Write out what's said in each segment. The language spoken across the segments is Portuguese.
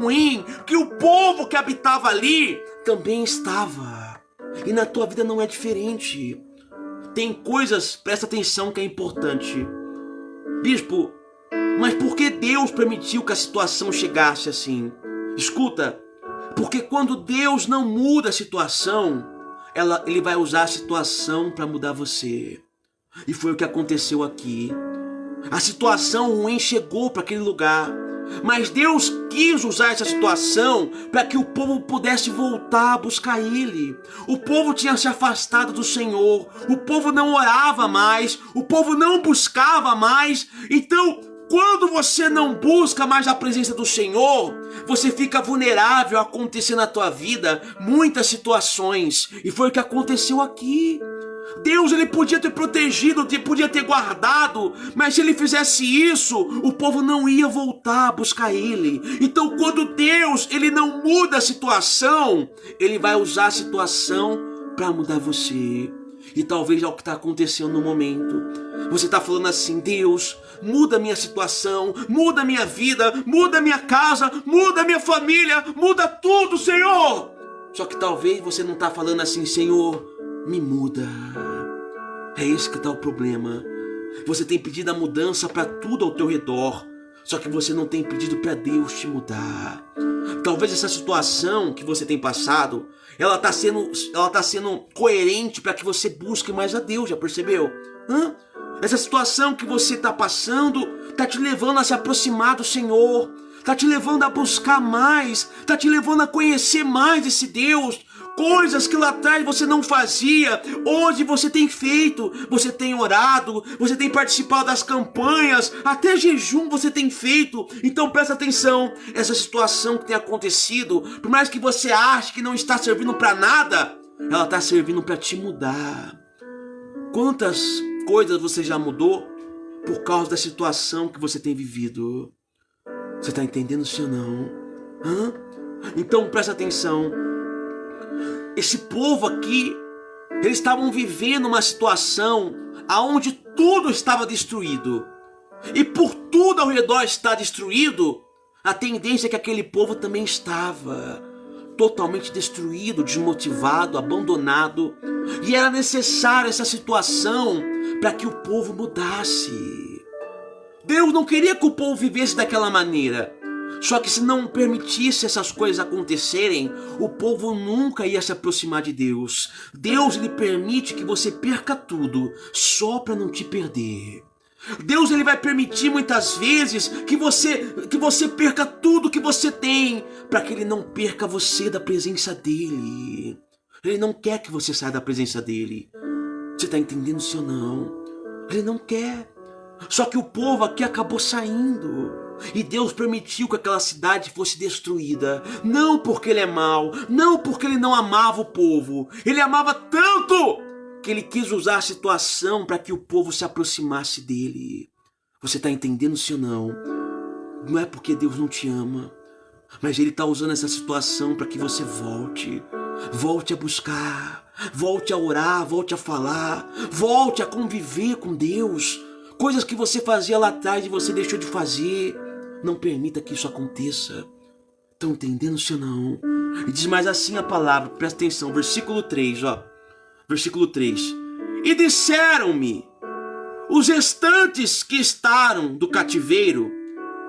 ruim que o povo que habitava ali também estava. E na tua vida não é diferente. Tem coisas, presta atenção, que é importante. Bispo, mas por que Deus permitiu que a situação chegasse assim? Escuta, porque quando Deus não muda a situação, Ele vai usar a situação para mudar você. E foi o que aconteceu aqui. A situação ruim chegou para aquele lugar, mas Deus quis usar essa situação para que o povo pudesse voltar a buscar Ele. O povo tinha se afastado do Senhor, o povo não orava mais, o povo não buscava mais. Então, quando você não busca mais a presença do Senhor, você fica vulnerável a acontecer na tua vida muitas situações. E foi o que aconteceu aqui. Deus, ele podia ter protegido, podia ter guardado, mas se ele fizesse isso, o povo não ia voltar a buscar ele. Então, quando Deus, ele não muda a situação, ele vai usar a situação para mudar você. E talvez é o que está acontecendo no momento. Você está falando assim: Deus, muda a minha situação, muda a minha vida, muda a minha casa, muda a minha família, muda tudo, Senhor. Só que talvez você não está falando assim: Senhor, me muda. É esse que está o problema. Você tem pedido a mudança para tudo ao teu redor, só que você não tem pedido para Deus te mudar. Talvez essa situação que você tem passado, ela está sendo coerente para que você busque mais a Deus, já percebeu? Essa situação que você está passando está te levando a se aproximar do Senhor, está te levando a buscar mais, está te levando a conhecer mais esse Deus. Coisas que lá atrás você não fazia, hoje você tem feito. Você tem orado, você tem participado das campanhas, até jejum você tem feito. Então presta atenção, essa situação que tem acontecido, por mais que você ache que não está servindo para nada, ela está servindo para te mudar. Quantas coisas você já mudou por causa da situação que você tem vivido? Você está entendendo, sim ou não? Então presta atenção. Esse povo aqui, eles estavam vivendo uma situação onde tudo estava destruído. E por tudo ao redor estar destruído, a tendência é que aquele povo também estava totalmente destruído, desmotivado, abandonado. E era necessária essa situação para que o povo mudasse. Deus não queria que o povo vivesse daquela maneira. Só que se não permitisse essas coisas acontecerem, o povo nunca ia se aproximar de Deus. Deus, ele permite que você perca tudo, só para não te perder. Deus, ele vai permitir muitas vezes que você perca tudo que você tem, para que ele não perca você da presença dele. Ele não quer que você saia da presença dele. Você está entendendo, sim ou não? Ele não quer. Só que o povo aqui acabou saindo. E Deus permitiu que aquela cidade fosse destruída. Não porque ele é mau, não porque ele não amava o povo. Ele amava tanto que ele quis usar a situação para que o povo se aproximasse dele. Você está entendendo, sim ou não? Não é porque Deus não te ama, mas ele está usando essa situação para que você volte. Volte a buscar, volte a orar, volte a falar, volte a conviver com Deus. Coisas que você fazia lá atrás e você deixou de fazer. Não permita que isso aconteça. Estão entendendo, sim ou não? E diz mais assim a palavra, presta atenção, versículo 3, ó. Versículo 3. E disseram-me, os restantes que estaram do cativeiro,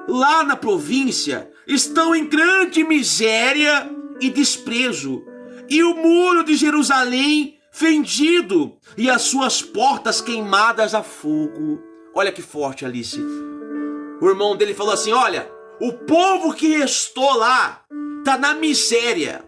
lá na província, estão em grande miséria e desprezo, e o muro de Jerusalém fendido, e as suas portas queimadas a fogo. Olha que forte, Alice. O irmão dele falou assim: olha, o povo que restou lá tá na miséria,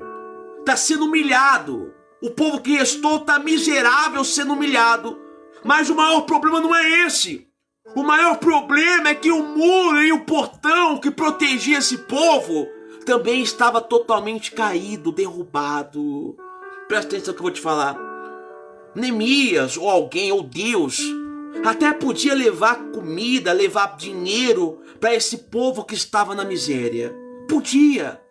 tá sendo humilhado. O povo que restou tá miserável sendo humilhado. Mas o maior problema não é esse. O maior problema é que o muro e o portão que protegia esse povo também estava totalmente caído, derrubado. Presta atenção no que eu vou te falar. Neemias, ou alguém, ou Deus, até podia levar comida, levar dinheiro para esse povo que estava na miséria. Podia.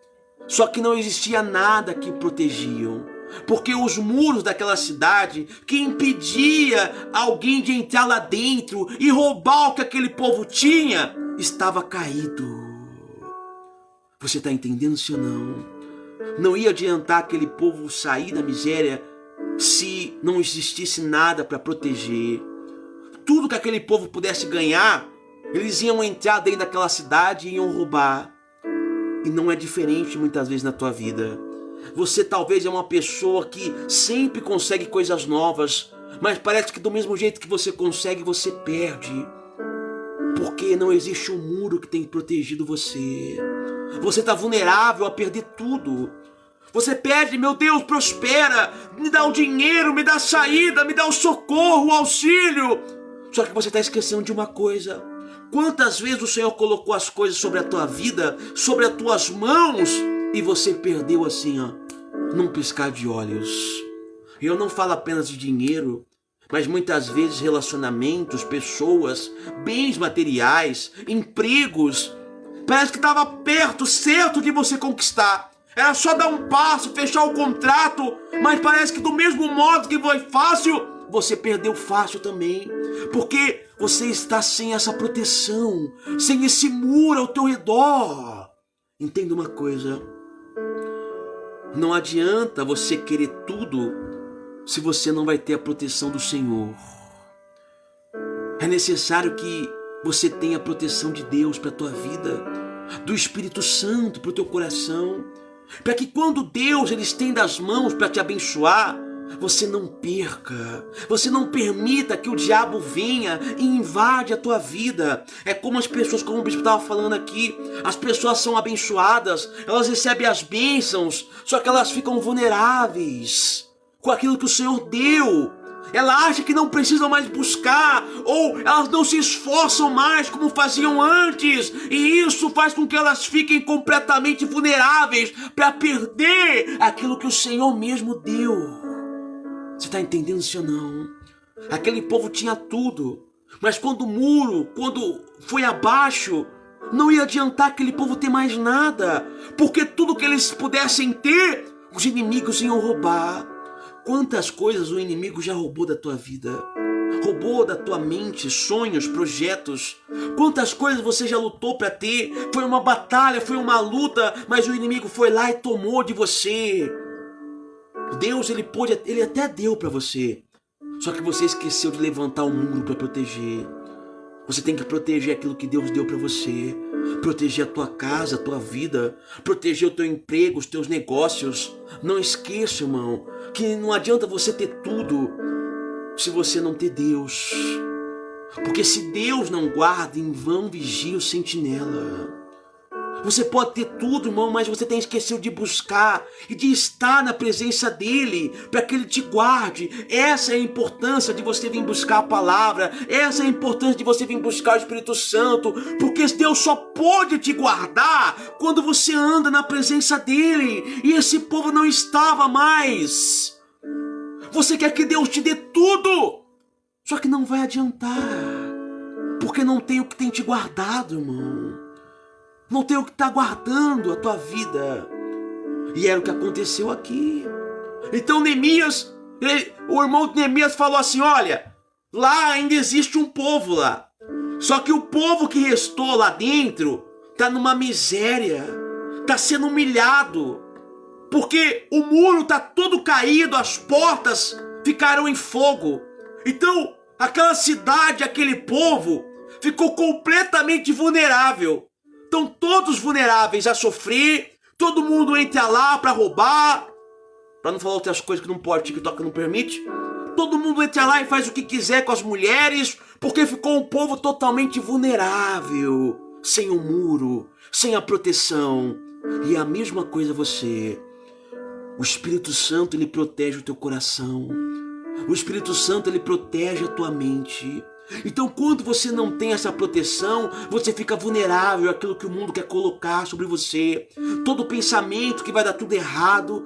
Só que não existia nada que protegiam. Porque os muros daquela cidade que impedia alguém de entrar lá dentro e roubar o que aquele povo tinha, estava caído. Você está entendendo, sim ou não? Não ia adiantar aquele povo sair da miséria se não existisse nada para proteger. Tudo que aquele povo pudesse ganhar, eles iam entrar dentro daquela cidade e iam roubar. E não é diferente muitas vezes na tua vida. Você talvez é uma pessoa que sempre consegue coisas novas, mas parece que do mesmo jeito que você consegue, você perde. Porque não existe um muro que tenha protegido você. Você está vulnerável a perder tudo. Você pede, meu Deus, prospera, me dá o dinheiro, me dá a saída, me dá o socorro, o auxílio. Só que você está esquecendo de uma coisa. Quantas vezes o Senhor colocou as coisas sobre a tua vida, sobre as tuas mãos, e você perdeu assim, num piscar de olhos. Eu não falo apenas de dinheiro, mas muitas vezes relacionamentos, pessoas, bens materiais, empregos. Parece que estava perto, certo de você conquistar. Era só dar um passo, fechar o contrato, mas parece que do mesmo modo que foi fácil, você perdeu fácil também. Porque você está sem essa proteção, sem esse muro ao teu redor. Entenda uma coisa. Não adianta você querer tudo se você não vai ter a proteção do Senhor. É necessário que você tenha a proteção de Deus para a tua vida, do Espírito Santo para o teu coração, para que quando Deus ele estenda as mãos para te abençoar, você não perca, você não permita que o diabo venha e invade a tua vida. É como as pessoas, como o bispo estava falando aqui, as pessoas são abençoadas, elas recebem as bênçãos, só que elas ficam vulneráveis com aquilo que o Senhor deu. Ela acha que não precisam mais buscar, ou elas não se esforçam mais como faziam antes, e isso faz com que elas fiquem completamente vulneráveis para perder aquilo que o Senhor mesmo deu. Você está entendendo isso ou não? Aquele povo tinha tudo, mas quando o muro, quando foi abaixo, não ia adiantar aquele povo ter mais nada, porque tudo que eles pudessem ter, os inimigos iam roubar. Quantas coisas o inimigo já roubou da tua vida? Roubou da tua mente, sonhos, projetos. Quantas coisas você já lutou para ter? Foi uma batalha, foi uma luta, mas o inimigo foi lá e tomou de você. Deus, ele até deu para você. Só que você esqueceu de levantar um muro para proteger. Você tem que proteger aquilo que Deus deu para você. Proteger a tua casa, a tua vida. Proteger o teu emprego, os teus negócios. Não esqueça, irmão, que não adianta você ter tudo se você não ter Deus. Porque se Deus não guarda, em vão vigia o sentinela. Você pode ter tudo, irmão, mas você tem esquecido de buscar e de estar na presença dele, para que ele te guarde. Essa é a importância de você vir buscar a palavra, essa é a importância de você vir buscar o Espírito Santo, porque Deus só pode te guardar quando você anda na presença dele, e esse povo não estava mais. Você quer que Deus te dê tudo, só que não vai adiantar, porque não tem o que tem te guardado, irmão. Não tem o que está guardando a tua vida. E era o que aconteceu aqui. Então Neemias, o irmão de Neemias falou assim, olha, lá ainda existe um povo lá. Só que o povo que restou lá dentro está numa miséria, está sendo humilhado. Porque o muro está todo caído, as portas ficaram em fogo. Então aquela cidade, aquele povo ficou completamente vulnerável. Estão todos vulneráveis a sofrer, todo mundo entra lá para roubar, para não falar outras coisas que não pode, TikTok não permite. Todo mundo entra lá e faz o que quiser com as mulheres, porque ficou um povo totalmente vulnerável, sem o muro, sem a proteção. E é a mesma coisa você. O Espírito Santo, ele protege o teu coração. O Espírito Santo, ele protege a tua mente. Então quando você não tem essa proteção, você fica vulnerável àquilo que o mundo quer colocar sobre você. Todo pensamento que vai dar tudo errado,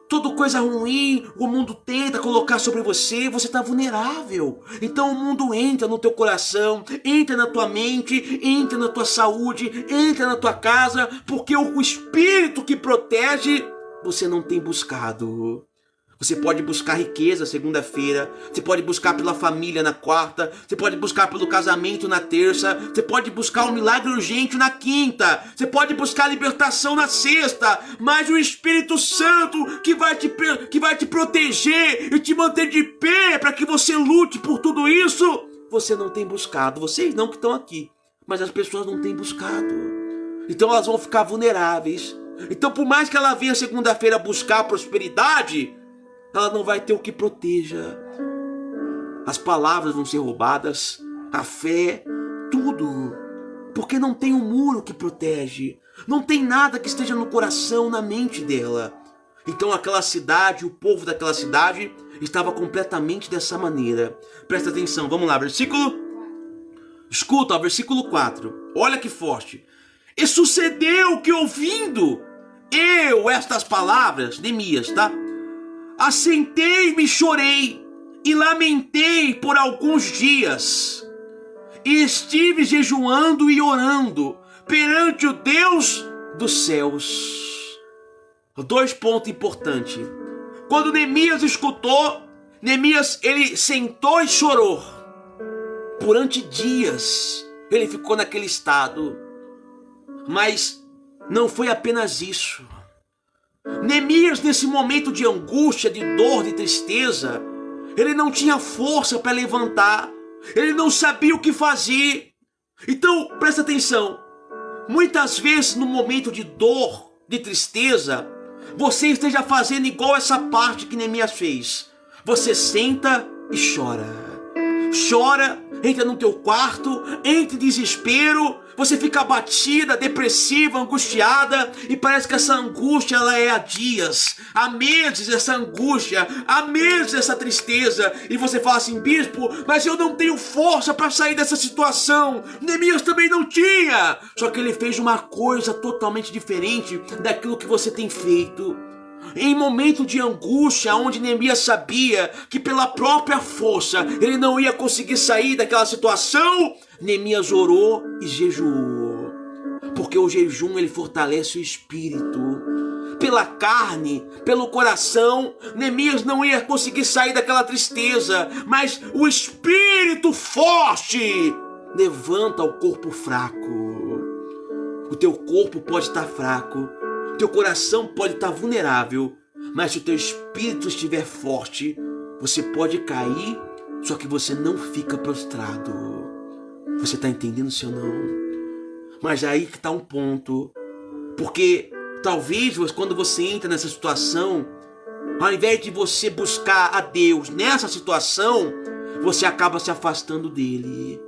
toda coisa ruim, o mundo tenta colocar sobre você, você está vulnerável. Então o mundo entra no teu coração, entra na tua mente, entra na tua saúde, entra na tua casa, porque o Espírito que protege, você não tem buscado. Você pode buscar riqueza segunda-feira, você pode buscar pela família na quarta, você pode buscar pelo casamento na terça, você pode buscar um milagre urgente na quinta, você pode buscar libertação na sexta, mas o Espírito Santo que vai te proteger e te manter de pé para que você lute por tudo isso, você não tem buscado. Vocês não que estão aqui, mas as pessoas não têm buscado. Então elas vão ficar vulneráveis. Então por mais que ela venha segunda-feira buscar prosperidade, ela não vai ter o que proteja. As palavras vão ser roubadas, a fé, tudo. Porque não tem um muro que protege. Não tem nada que esteja no coração, na mente dela. Então aquela cidade, o povo daquela cidade, estava completamente dessa maneira. Presta atenção, vamos lá, Escuta, versículo 4. Olha que forte. E sucedeu que ouvindo eu estas palavras, Neemias, tá? Assentei-me e chorei, e lamentei por alguns dias, e estive jejuando e orando perante o Deus dos céus. 2 pontos importantes. Quando Neemias escutou, Neemias, ele sentou e chorou. Durante dias, ele ficou naquele estado. Mas não foi apenas isso. Neemias, nesse momento de angústia, de dor, de tristeza, ele não tinha força para levantar, ele não sabia o que fazer. Então, presta atenção, muitas vezes no momento de dor, de tristeza, você esteja fazendo igual essa parte que Neemias fez. Você senta e chora. Chora, entra no teu quarto, entra em desespero, você fica abatida, depressiva, angustiada, e parece que essa angústia ela é há dias, há meses essa angústia, há meses essa tristeza, e você fala assim: bispo, mas eu não tenho força para sair dessa situação. Neemias também não tinha, só que ele fez uma coisa totalmente diferente daquilo que você tem feito. Em momento de angústia, onde Neemias sabia que pela própria força ele não ia conseguir sair daquela situação, Neemias orou e jejuou. Porque o jejum ele fortalece o espírito. Pela carne, pelo coração, Neemias não ia conseguir sair daquela tristeza, mas o espírito forte levanta o corpo fraco. O teu corpo pode estar fraco, teu coração pode estar vulnerável, mas se o teu espírito estiver forte, você pode cair, só que você não fica prostrado. Você está entendendo, sim ou não? Mas aí que está um ponto, porque talvez quando você entra nessa situação, ao invés de você buscar a Deus nessa situação, você acaba se afastando dele.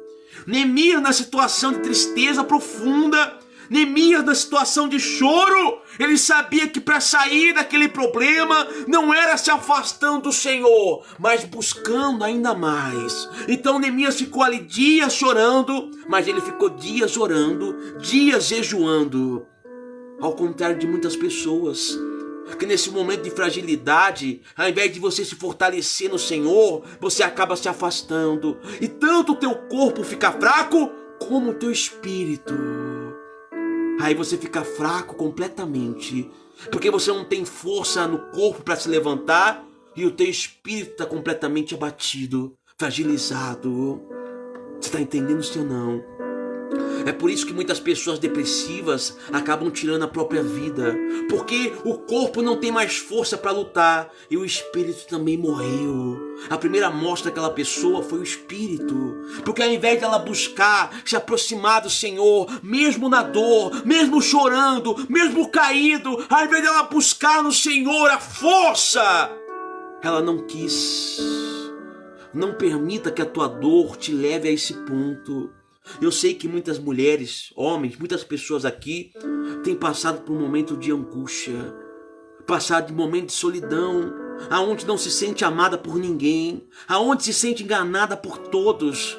Neemias, na situação de tristeza profunda, Neemias, na situação de choro, ele sabia que para sair daquele problema não era se afastando do Senhor, mas buscando ainda mais. Então Neemias ficou ali dias chorando, mas ele ficou dias orando, dias jejuando. Ao contrário de muitas pessoas, que nesse momento de fragilidade, ao invés de você se fortalecer no Senhor, você acaba se afastando. E tanto o teu corpo fica fraco, como o teu espírito. Aí você fica fraco completamente, porque você não tem força no corpo para se levantar, e o teu espírito está completamente abatido, fragilizado. Você está entendendo, sim ou não? É por isso que muitas pessoas depressivas acabam tirando a própria vida, porque o corpo não tem mais força para lutar e o espírito também morreu. A primeira morte daquela pessoa foi o espírito, porque ao invés dela buscar se aproximar do Senhor, mesmo na dor, mesmo chorando, mesmo caído, ao invés dela buscar no Senhor a força, ela não quis. Não permita que a tua dor te leve a esse ponto. Eu sei que muitas mulheres, homens, muitas pessoas aqui têm passado por um momento de angústia, passado de momento de solidão, aonde não se sente amada por ninguém, aonde se sente enganada por todos.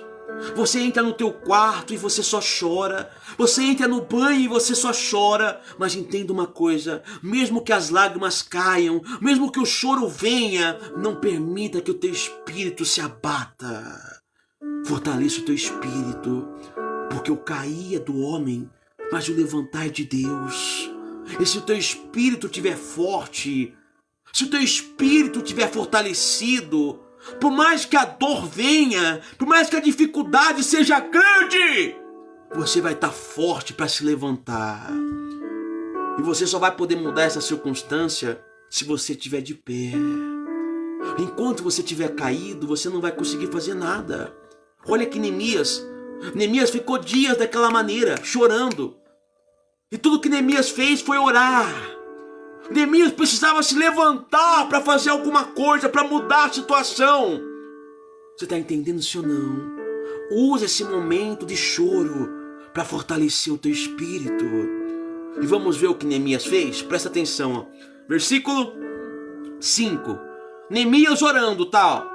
Você entra no teu quarto e você só chora, você entra no banho e você só chora, mas entenda uma coisa, mesmo que as lágrimas caiam, mesmo que o choro venha, não permita que o teu espírito se abata. Fortaleça o teu espírito, porque o cair é do homem, mas o levantar é de Deus. E se o teu espírito estiver forte, se o teu espírito estiver fortalecido, por mais que a dor venha, por mais que a dificuldade seja grande, você vai estar forte para se levantar. E você só vai poder mudar essa circunstância se você estiver de pé. Enquanto você estiver caído, você não vai conseguir fazer nada. Olha que Neemias ficou dias daquela maneira, chorando. E tudo que Neemias fez foi orar. Neemias precisava se levantar para fazer alguma coisa, para mudar a situação. Você está entendendo, sim ou não? Use esse momento de choro para fortalecer o teu espírito. E vamos ver o que Neemias fez? Presta atenção, ó. Versículo 5. Neemias orando, tal.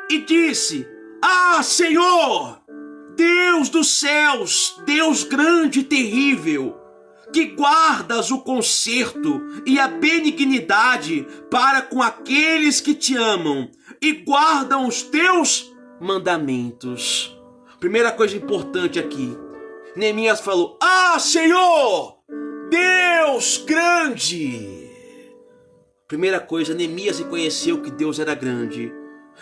E disse: Ah, Senhor, Deus dos céus, Deus grande e terrível, que guardas o conserto e a benignidade para com aqueles que te amam e guardam os teus mandamentos. Primeira coisa importante aqui, Neemias falou: Ah, Senhor, Deus grande. Primeira coisa, Neemias reconheceu que Deus era grande,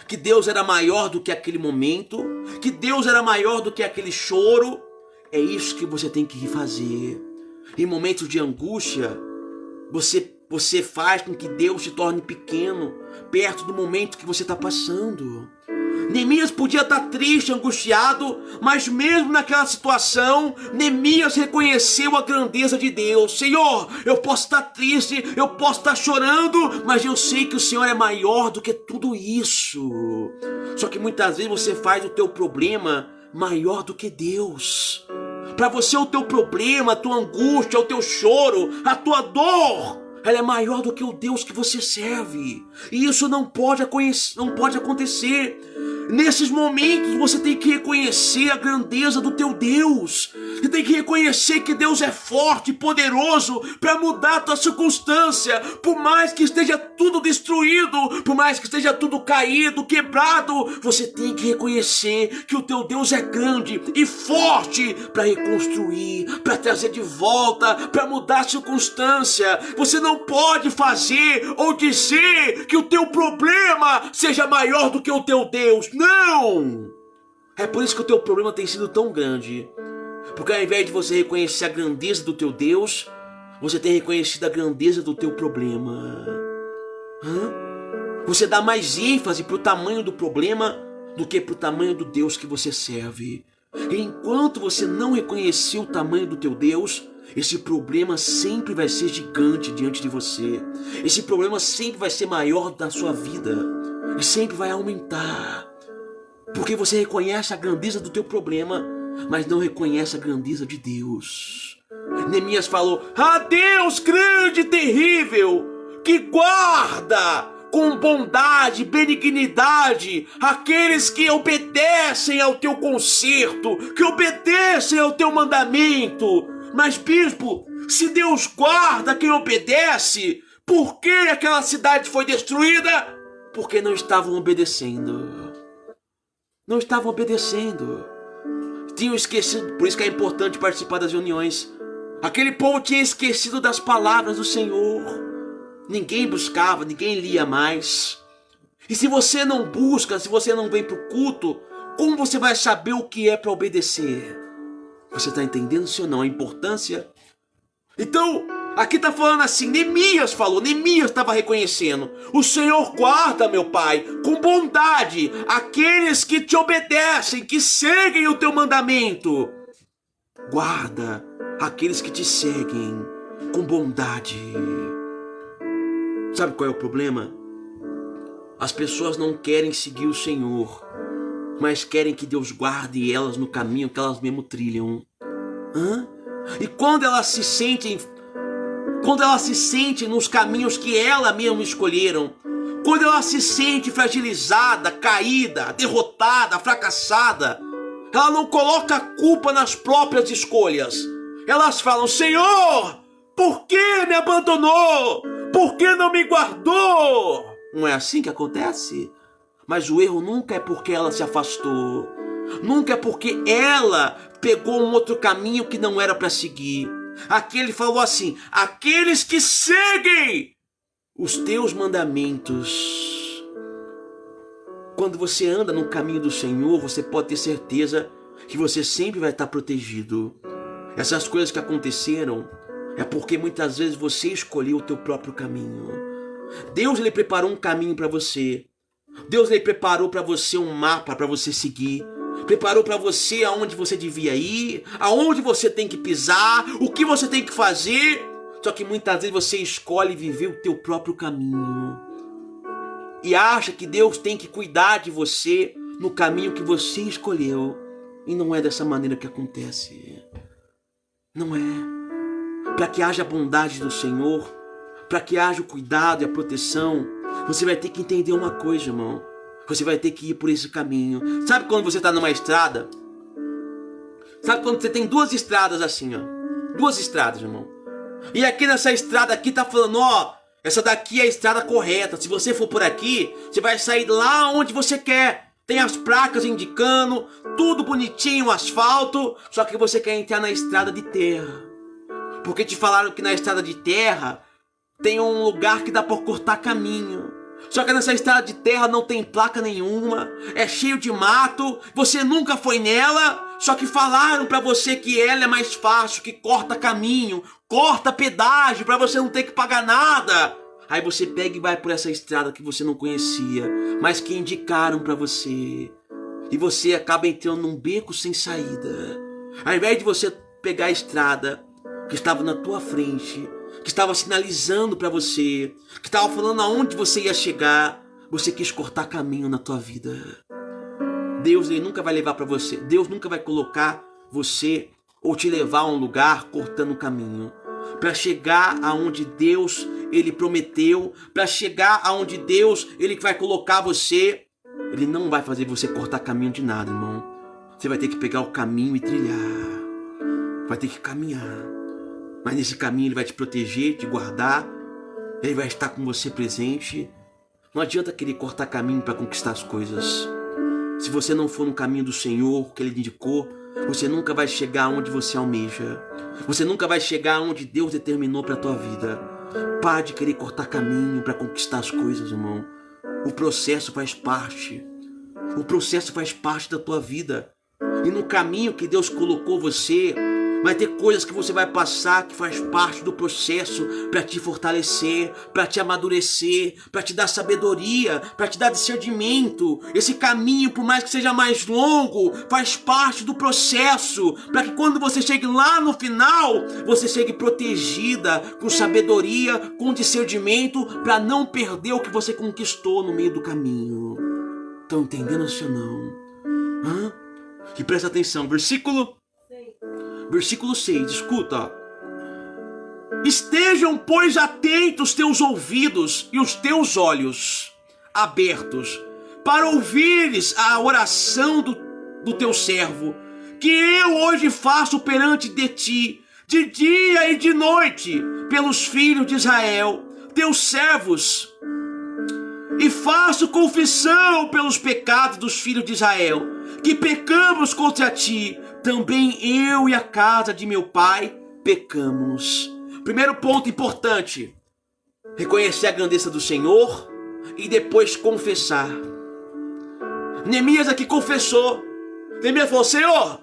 que Deus era maior do que aquele momento, que Deus era maior do que aquele choro. É isso que você tem que fazer. Em momentos de angústia, você faz com que Deus se torne pequeno, perto do momento que você está passando. Neemias podia estar triste, angustiado, mas mesmo naquela situação, Neemias reconheceu a grandeza de Deus. Senhor, eu posso estar triste, eu posso estar chorando, mas eu sei que o Senhor é maior do que tudo isso. Só que muitas vezes você faz o teu problema maior do que Deus. Para você o teu problema, a tua angústia, o teu choro, a tua dor, ela é maior do que o Deus que você serve. E isso não pode acontecer. Nesses momentos você tem que reconhecer a grandeza do teu Deus. Você tem que reconhecer que Deus é forte e poderoso para mudar a tua circunstância. Por mais que esteja tudo destruído, por mais que esteja tudo caído, quebrado, você tem que reconhecer que o teu Deus é grande e forte para reconstruir, para trazer de volta, para mudar a circunstância. Você não pode fazer ou dizer que o teu problema seja maior do que o teu Deus. Não! É por isso que o teu problema tem sido tão grande. Porque ao invés de você reconhecer a grandeza do teu Deus, você tem reconhecido a grandeza do teu problema. Você dá mais ênfase para o tamanho do problema do que para o tamanho do Deus que você serve. E enquanto você não reconhecer o tamanho do teu Deus, esse problema sempre vai ser gigante diante de você. Esse problema sempre vai ser maior da sua vida. E sempre vai aumentar. Porque você reconhece a grandeza do teu problema, mas não reconhece a grandeza de Deus. Neemias falou: Ah, Deus grande e terrível, que guarda com bondade e benignidade aqueles que obedecem ao teu conserto, que obedecem ao teu mandamento. Mas, bispo, se Deus guarda quem obedece, por que aquela cidade foi destruída? Porque não estavam obedecendo. Não estavam obedecendo. Tinham esquecido, por isso que é importante participar das reuniões. Aquele povo tinha esquecido das palavras do Senhor. Ninguém buscava, ninguém lia mais. E se você não busca, se você não vem para o culto, como você vai saber o que é para obedecer? Você está entendendo, sim ou não, a importância? Então, aqui está falando assim, Neemias falou, Neemias estava reconhecendo: o Senhor guarda, meu Pai, com bondade aqueles que te obedecem, que seguem o teu mandamento. Guarda aqueles que te seguem com bondade. Sabe qual é o problema? As pessoas não querem seguir o Senhor, mas querem que Deus guarde elas no caminho que elas mesmo trilham. E quando elas se sentem nos caminhos que elas mesmas escolheram, quando ela se sente fragilizada, caída, derrotada, fracassada, ela não coloca a culpa nas próprias escolhas. Elas falam: Senhor, por que me abandonou? Por que não me guardou? Não é assim que acontece? Mas o erro nunca é porque ela se afastou. Nunca é porque ela pegou um outro caminho que não era para seguir. Aqui ele falou assim: aqueles que seguem os teus mandamentos. Quando você anda no caminho do Senhor, você pode ter certeza que você sempre vai estar protegido. Essas coisas que aconteceram é porque muitas vezes você escolheu o teu próprio caminho. Deus, ele preparou um caminho para você. Deus, ele preparou para você um mapa para você seguir. Preparou para você aonde você devia ir, aonde você tem que pisar, o que você tem que fazer. Só que muitas vezes você escolhe viver o teu próprio caminho. E acha que Deus tem que cuidar de você no caminho que você escolheu. E não é dessa maneira que acontece. Não é. Para que haja a bondade do Senhor, para que haja o cuidado e a proteção, você vai ter que entender uma coisa, irmão. Você vai ter que ir por esse caminho. Sabe quando você está numa estrada? Sabe quando você tem duas estradas assim, ó? Duas estradas, irmão. E aqui nessa estrada aqui tá falando, ó, essa daqui é a estrada correta. Se você for por aqui, você vai sair lá onde você quer. Tem as placas indicando, tudo bonitinho, asfalto. Só que você quer entrar na estrada de terra. Porque te falaram que na estrada de terra tem um lugar que dá para cortar caminho. Só que nessa estrada de terra não tem placa nenhuma, é cheio de mato, você nunca foi nela, só que falaram pra você que ela é mais fácil, que corta caminho, corta pedágio pra você não ter que pagar nada. Aí você pega e vai por essa estrada que você não conhecia, mas que indicaram pra você. E você acaba entrando num beco sem saída. Ao invés de você pegar a estrada que estava na tua frente, que estava sinalizando para você, que estava falando aonde você ia chegar, você quis cortar caminho na tua vida. Deus, ele nunca vai levar para você, Deus nunca vai colocar você ou te levar a um lugar cortando o caminho. Para chegar aonde Deus, ele prometeu, para chegar aonde Deus, ele vai colocar você, ele não vai fazer você cortar caminho de nada, irmão. Você vai ter que pegar o caminho e trilhar, vai ter que caminhar. Mas nesse caminho ele vai te proteger, te guardar. Ele vai estar com você presente. Não adianta querer cortar caminho para conquistar as coisas. Se você não for no caminho do Senhor, que ele indicou, você nunca vai chegar onde você almeja. Você nunca vai chegar onde Deus determinou para a tua vida. Pare de querer cortar caminho para conquistar as coisas, irmão. O processo faz parte. O processo faz parte da tua vida. E no caminho que Deus colocou você, vai ter coisas que você vai passar que faz parte do processo para te fortalecer, para te amadurecer, para te dar sabedoria, para te dar discernimento. Esse caminho, por mais que seja mais longo, faz parte do processo, para que quando você chegue lá no final, você chegue protegida, com sabedoria, com discernimento, para não perder o que você conquistou no meio do caminho. Estão entendendo isso ou não? Hã? E presta atenção, versículo 6, escuta, ó. Estejam, pois, atentos teus ouvidos e os teus olhos abertos, para ouvires a oração do teu servo, que eu hoje faço perante de ti, de dia e de noite, pelos filhos de Israel, teus servos, e faço confissão pelos pecados dos filhos de Israel, que pecamos contra ti. Também eu e a casa de meu pai pecamos. Primeiro ponto importante: reconhecer a grandeza do Senhor e depois confessar. Neemias aqui confessou. Neemias falou: Senhor,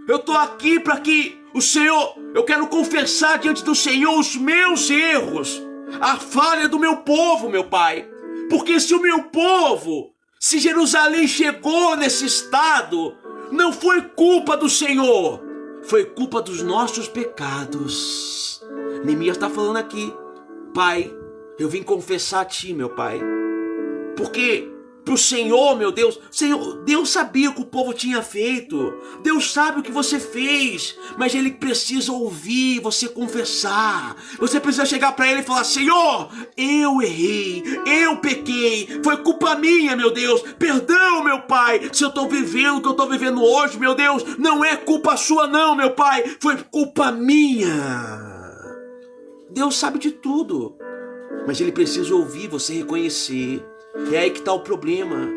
eu estou aqui para que o Senhor, eu quero confessar diante do Senhor os meus erros, a falha do meu povo, meu pai. Porque se o meu povo, se Jerusalém chegou nesse estado, não foi culpa do Senhor, foi culpa dos nossos pecados. Neemias está falando aqui: Pai, eu vim confessar a ti, meu pai, porque pro Senhor, meu Deus, Senhor, Deus sabia o que o povo tinha feito, Deus sabe o que você fez, mas Ele precisa ouvir você confessar. Você precisa chegar para Ele e falar: Senhor, eu errei, eu pequei, foi culpa minha, meu Deus, perdão, meu Pai, se eu estou vivendo o que eu estou vivendo hoje, meu Deus, não é culpa sua não, meu Pai, foi culpa minha. Deus sabe de tudo, mas Ele precisa ouvir você reconhecer. É aí que está o problema.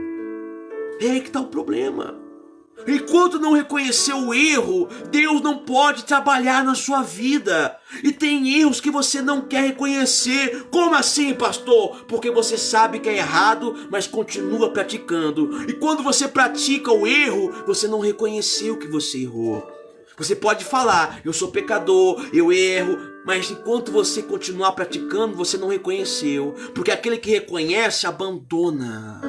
É aí que está o problema. Enquanto não reconhecer o erro, Deus não pode trabalhar na sua vida. E tem erros que você não quer reconhecer. Como assim, pastor? Porque você sabe que é errado, mas continua praticando. E quando você pratica o erro, você não reconheceu que você errou. Você pode falar, eu sou pecador, eu erro, mas enquanto você continuar praticando, você não reconheceu. Porque aquele que reconhece, abandona.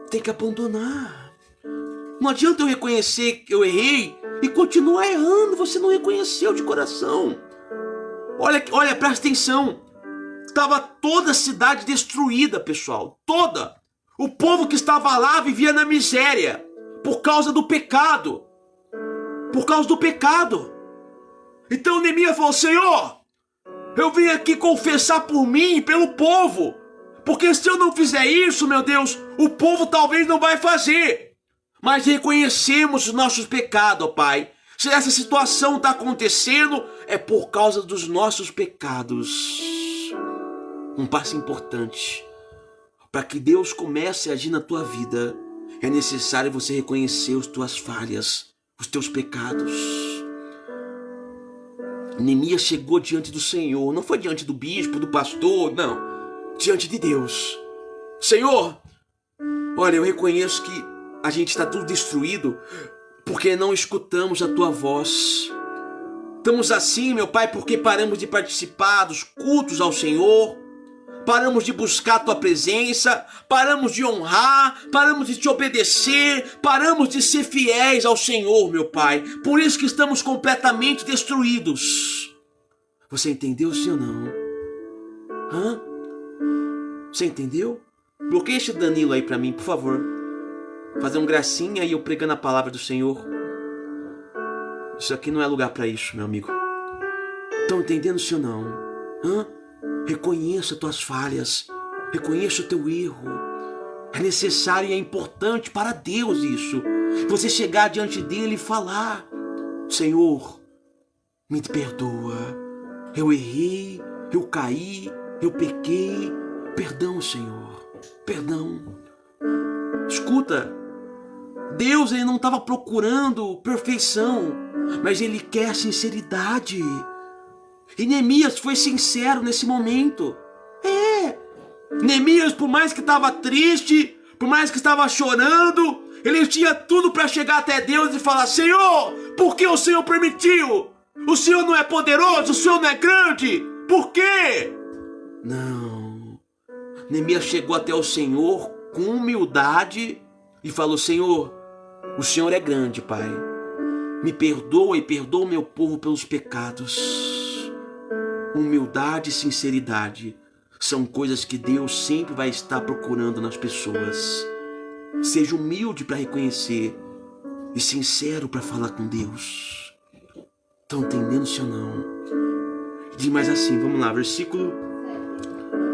Tem que abandonar. Não adianta eu reconhecer que eu errei e continuar errando, você não reconheceu de coração. Olha, presta atenção. Estava toda a cidade destruída, pessoal, toda. O povo que estava lá vivia na miséria, por causa do pecado. Por causa do pecado. Então Neemias falou, Senhor, eu vim aqui confessar por mim e pelo povo. Porque se eu não fizer isso, meu Deus, o povo talvez não vai fazer. Mas reconhecemos os nossos pecados, ó Pai. Se essa situação está acontecendo, é por causa dos nossos pecados. Um passo importante. Para que Deus comece a agir na tua vida, é necessário você reconhecer as tuas falhas, os teus pecados. Neemias chegou diante do Senhor, não foi diante do bispo, do pastor, não. Diante de Deus. Senhor, olha, eu reconheço que a gente está tudo destruído porque não escutamos a tua voz. Estamos assim, meu Pai, porque paramos de participar dos cultos ao Senhor, paramos de buscar a tua presença, paramos de honrar, paramos de te obedecer, paramos de ser fiéis ao Senhor, meu Pai. Por isso que estamos completamente destruídos. Você entendeu, sim ou não? Hã? Você entendeu? Bloqueia esse Danilo aí pra mim, por favor. Fazer um gracinha e eu pregando a palavra do Senhor. Isso aqui não é lugar para isso, meu amigo. Estão entendendo, sim ou não? Hã? Reconheça as tuas falhas. Reconheça o teu erro. É necessário e é importante para Deus isso. Você chegar diante dele e falar, Senhor, me perdoa. Eu errei, eu caí, eu pequei. Perdão, Senhor. Perdão. Escuta. Deus, ele não estava procurando perfeição, mas ele quer sinceridade. E Neemias foi sincero nesse momento. Neemias, por mais que estava triste, por mais que estava chorando, ele tinha tudo para chegar até Deus e falar, Senhor, por que o Senhor permitiu? O Senhor não é poderoso, o Senhor não é grande, por quê? Não. Neemias chegou até o Senhor com humildade e falou, Senhor, o Senhor é grande, Pai. Me perdoa e perdoa o meu povo pelos pecados. Humildade e sinceridade são coisas que Deus sempre vai estar procurando nas pessoas. Seja humilde para reconhecer e sincero para falar com Deus. Estão entendendo, sim ou não? Diz mais assim, vamos lá, versículo...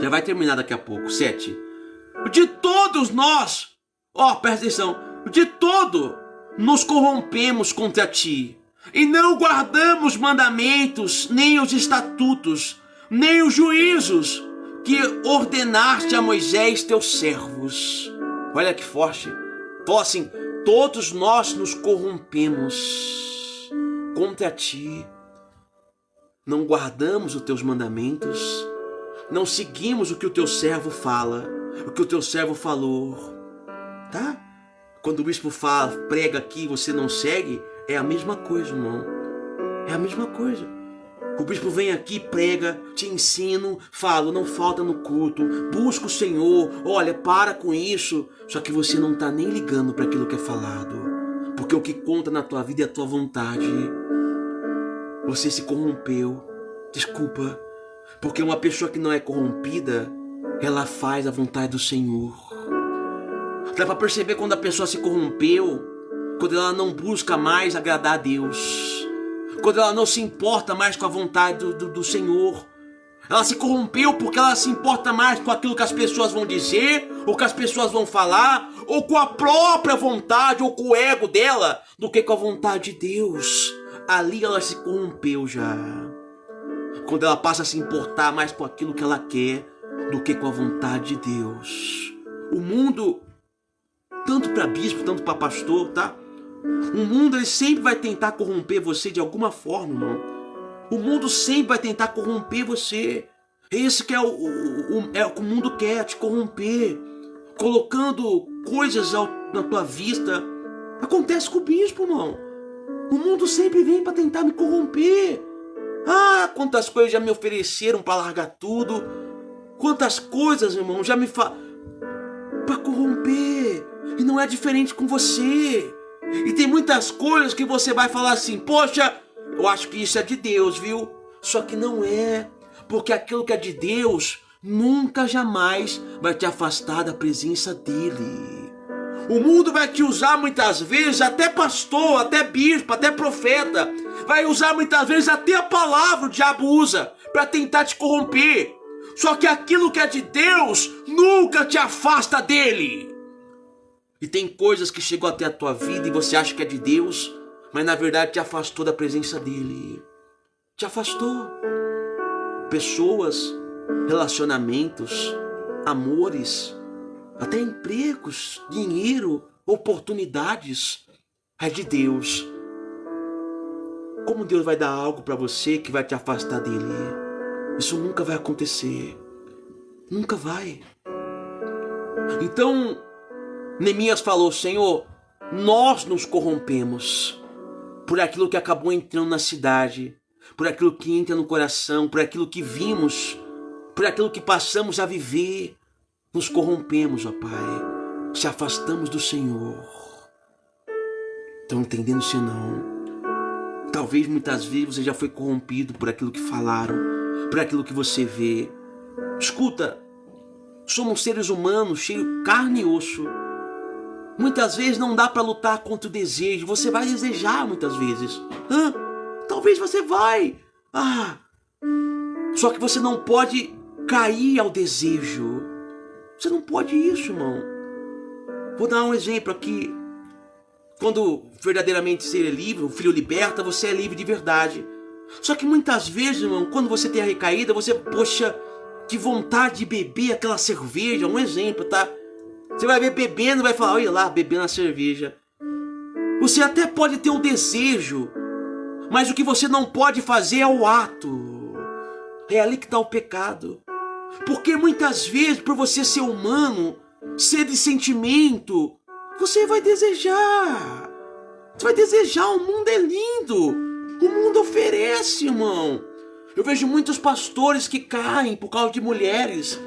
Já vai terminar daqui a pouco, 7. De todos nós, presta atenção, de todo nos corrompemos contra ti, e não guardamos mandamentos, nem os estatutos, nem os juízos que ordenaste a Moisés, teus servos. Olha que forte. Falou assim, todos nós nos corrompemos contra ti, não guardamos os teus mandamentos, não seguimos o que o teu servo fala, o que o teu servo falou, tá? Quando o bispo fala, prega aqui, você não segue, é a mesma coisa, irmão. É a mesma coisa. O bispo vem aqui, prega, te ensino, falo, não falta no culto, busca o Senhor, olha, para com isso. Só que você não está nem ligando para aquilo que é falado. Porque o que conta na tua vida é a tua vontade. Você se corrompeu. Desculpa. Porque uma pessoa que não é corrompida, ela faz a vontade do Senhor. Dá para perceber quando a pessoa se corrompeu, quando ela não busca mais agradar a Deus, quando ela não se importa mais com a vontade do Senhor. Ela se corrompeu porque ela se importa mais com aquilo que as pessoas vão dizer, ou que as pessoas vão falar, ou com a própria vontade, ou com o ego dela, do que com a vontade de Deus. Ali ela se corrompeu já. Quando ela passa a se importar mais com aquilo que ela quer do que com a vontade de Deus. O mundo tanto para bispo, tanto para pastor, tá? O mundo ele sempre vai tentar corromper você de alguma forma, irmão. O mundo sempre vai tentar corromper você. Esse que é o que o mundo quer, te corromper, colocando coisas na tua vista. Acontece com o bispo, irmão. O mundo sempre vem para tentar me corromper. Ah, quantas coisas já me ofereceram para largar tudo. Quantas coisas, irmão, já me para corromper. E não é diferente com você. E tem muitas coisas que você vai falar assim: poxa, eu acho que isso é de Deus, viu? Só que não é. Porque aquilo que é de Deus nunca, jamais vai te afastar da presença dele. O mundo vai te usar muitas vezes, até pastor, até bispo, até profeta. Vai usar muitas vezes até a palavra, o diabo usa, para tentar te corromper. Só que aquilo que é de Deus nunca te afasta dele. E tem coisas que chegam até a tua vida e você acha que é de Deus, mas na verdade te afastou da presença dele. Te afastou. Pessoas, relacionamentos, amores, até empregos, dinheiro, oportunidades, é de Deus. Como Deus vai dar algo para você que vai te afastar dele? Isso nunca vai acontecer. Nunca vai. Então, Neemias falou: Senhor, nós nos corrompemos por aquilo que acabou entrando na cidade, por aquilo que entra no coração, por aquilo que vimos, por aquilo que passamos a viver. Nos corrompemos, ó Pai, se afastamos do Senhor. Estão entendendo isso não? Talvez muitas vezes você já foi corrompido por aquilo que falaram, por aquilo que você vê. Escuta, somos seres humanos, cheios de carne e osso. Muitas vezes não dá para lutar contra o desejo. Você vai desejar muitas vezes. Talvez você vai. Só que você não pode cair ao desejo. Você não pode isso, irmão. Vou dar um exemplo aqui. Quando verdadeiramente ser é livre, o Filho liberta, você é livre de verdade. Só que muitas vezes, irmão, quando você tem a recaída, você, poxa, que vontade de beber aquela cerveja. Um exemplo, tá? Você vai ver bebendo e vai falar: olha lá, bebendo a cerveja. Você até pode ter o desejo, mas o que você não pode fazer é o ato. É ali que está o pecado. Porque muitas vezes, por você ser humano, ser de sentimento, você vai desejar. Você vai desejar. O mundo é lindo. O mundo oferece, irmão. Eu vejo muitos pastores que caem por causa de mulheres.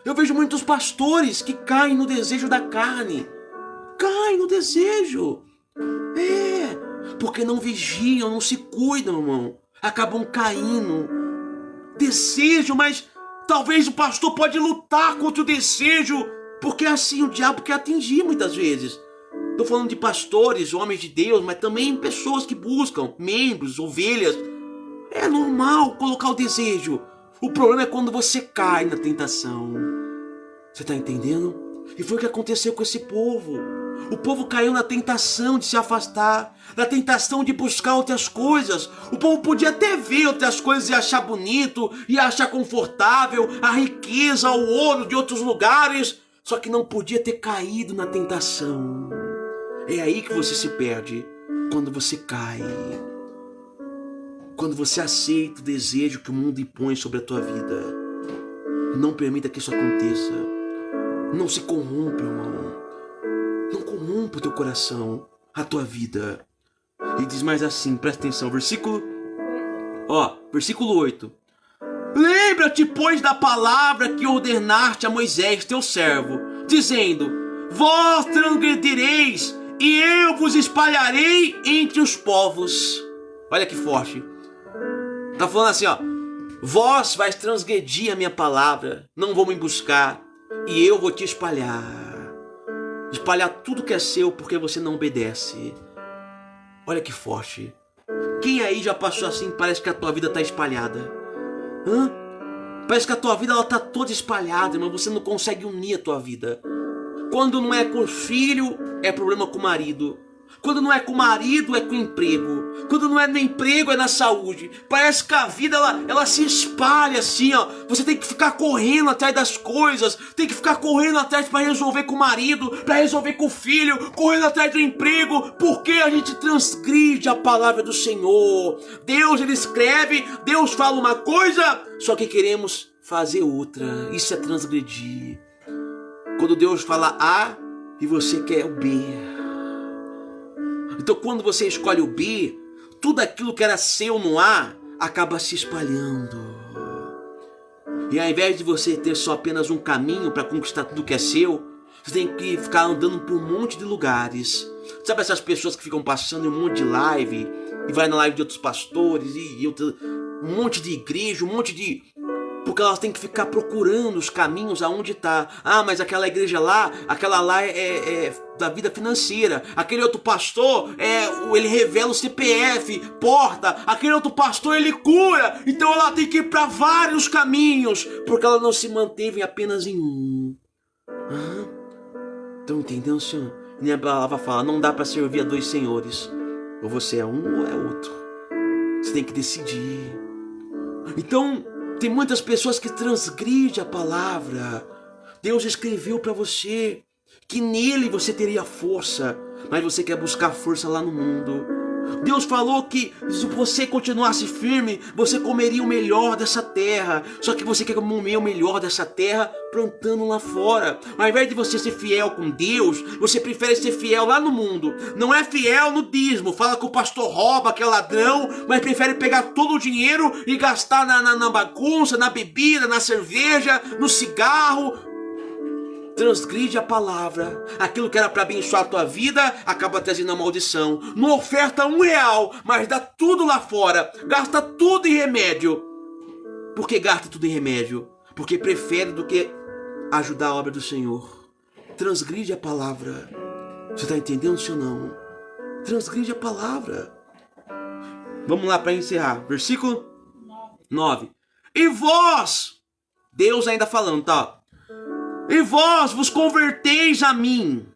Eu vejo muitos pastores que caem no desejo da carne. Caem no desejo. Porque não vigiam, não se cuidam, irmão. Acabam caindo. Desejo, mas talvez o pastor pode lutar contra o desejo, porque assim o diabo quer atingir muitas vezes. Estou falando de pastores, homens de Deus, mas também pessoas que buscam, membros, ovelhas. É normal colocar o desejo. O problema é quando você cai na tentação. Você está entendendo? E foi o que aconteceu com esse povo. O povo caiu na tentação de se afastar, na tentação de buscar outras coisas. O povo podia até ver outras coisas e achar bonito, e achar confortável, a riqueza, o ouro de outros lugares, só que não podia ter caído na tentação. É aí que você se perde, quando você cai. Quando você aceita o desejo que o mundo impõe sobre a tua vida. Não permita que isso aconteça. Não se corrompa, irmão. Não corrompa o teu coração, a tua vida. E diz mais assim, presta atenção, versículo 8. Lembra-te, pois, da palavra que ordenaste a Moisés, teu servo, dizendo: vós transgredireis, e eu vos espalharei entre os povos. Olha que forte. Tá falando assim, vós vais transgredir a minha palavra, não vão me buscar, e eu vou te espalhar. Espalhar tudo que é seu porque você não obedece. Olha que forte. Quem aí já passou assim, parece que a tua vida está espalhada? Parece que a tua vida está toda espalhada, mas você não consegue unir a tua vida. Quando não é com o filho, é problema com o marido. Quando não é com o marido, é com o emprego. Quando não é no emprego, é na saúde. Parece que a vida, ela se espalha assim, ó. Você tem que ficar correndo atrás das coisas. Tem que ficar correndo atrás para resolver com o marido, para resolver com o filho, correndo atrás do emprego. Porque a gente transgride a palavra do Senhor. Deus, ele escreve, Deus fala uma coisa, só que queremos fazer outra. Isso é transgredir. Quando Deus fala A e você quer o B. Então quando você escolhe o B, tudo aquilo que era seu no A acaba se espalhando. E ao invés de você ter só apenas um caminho para conquistar tudo que é seu, você tem que ficar andando por um monte de lugares. Sabe essas pessoas que ficam passando em um monte de live e vai na live de outros pastores e um monte de igreja, um monte de... Porque elas têm que ficar procurando os caminhos aonde está. Ah, mas aquela igreja lá, aquela lá é da vida financeira. Aquele outro pastor, ele revela o CPF, porta. Aquele outro pastor, ele cura. Então ela tem que ir para vários caminhos, porque ela não se manteve apenas em um. Estão entendendo, senhor? Minha palavra fala, não dá para servir a dois senhores. Ou você é um ou é outro. Você tem que decidir. Então... tem muitas pessoas que transgridem a palavra. Deus escreveu para você que nele você teria força, mas você quer buscar força lá no mundo. Deus falou que se você continuasse firme, você comeria o melhor dessa terra. Só que você quer comer o melhor dessa terra plantando lá fora. Ao invés de você ser fiel com Deus, você prefere ser fiel lá no mundo. Não é fiel no dízimo, fala que o pastor rouba, que é ladrão, mas prefere pegar todo o dinheiro e gastar na bagunça, na bebida, na cerveja, no cigarro. Transgride a palavra. Aquilo que era para abençoar a tua vida acaba trazendo a maldição. Não oferta R$1, mas dá tudo lá fora. Gasta tudo em remédio. Por que gasta tudo em remédio? Porque prefere do que ajudar a obra do Senhor. Transgride a palavra. Você está entendendo, senhor? Não? Transgride a palavra. Vamos lá para encerrar. Versículo 9. E vós, Deus ainda falando, tá? E vós vos converteis a mim,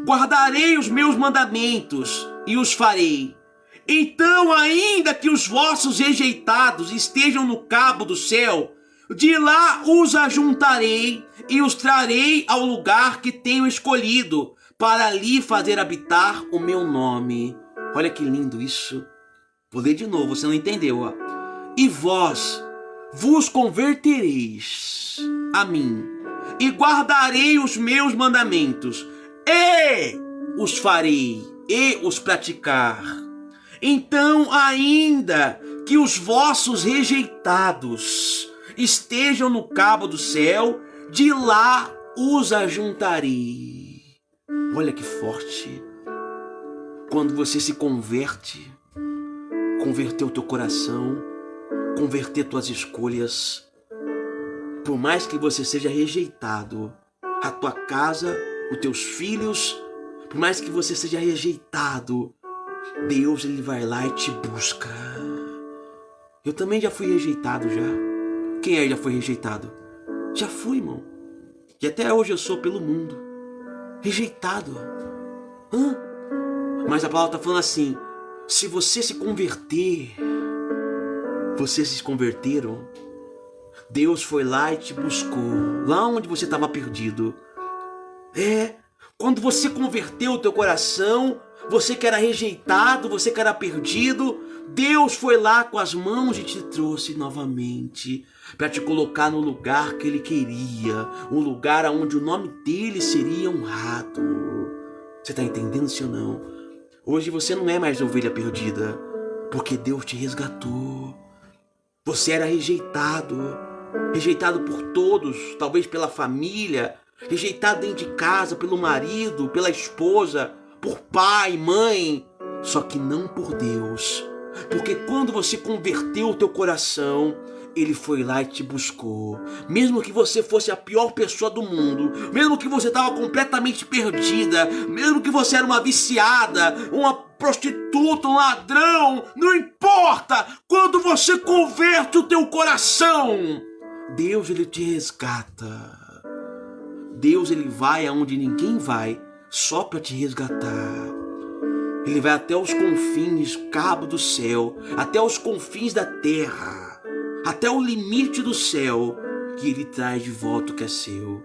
guardarei os meus mandamentos e os farei. Então, ainda que os vossos rejeitados estejam no cabo do céu, de lá os ajuntarei e os trarei ao lugar que tenho escolhido, para ali fazer habitar o meu nome. Olha que lindo isso. Vou ler de novo, você não entendeu, ó. E vós vos convertereis a mim, e guardarei os meus mandamentos, e os farei, e os praticar. Então, ainda que os vossos rejeitados estejam no cabo do céu, de lá os ajuntarei. Olha que forte. Quando você se converte, converter o teu coração, converter tuas escolhas, por mais que você seja rejeitado, a tua casa, os teus filhos, por mais que você seja rejeitado, Deus, ele vai lá e te busca. Eu também já fui rejeitado já. Quem aí já foi rejeitado? Já fui, irmão. E até hoje eu sou pelo mundo rejeitado. Mas a palavra está falando assim, se você se converter, vocês se converteram, Deus foi lá e te buscou, lá onde você estava perdido. Quando você converteu o teu coração, você que era rejeitado, você que era perdido, Deus foi lá com as mãos e te trouxe novamente para te colocar no lugar que Ele queria, um lugar onde o nome dele seria honrado. Você está entendendo, sim ou não? Hoje você não é mais ovelha perdida, porque Deus te resgatou. Você era rejeitado por todos, talvez pela família, rejeitado dentro de casa, pelo marido, pela esposa, por pai, mãe, só que não por Deus. Porque quando você converteu o teu coração, Ele foi lá e te buscou. Mesmo que você fosse a pior pessoa do mundo, mesmo que você estava completamente perdida, mesmo que você era uma viciada, uma prostituta, um ladrão, não importa. Quando você converte o teu coração, Deus, Ele te resgata. Deus, Ele vai aonde ninguém vai, só para te resgatar. Ele vai até os confins, cabo do céu, até os confins da terra, até o limite do céu, que ele traz de volta o que é seu.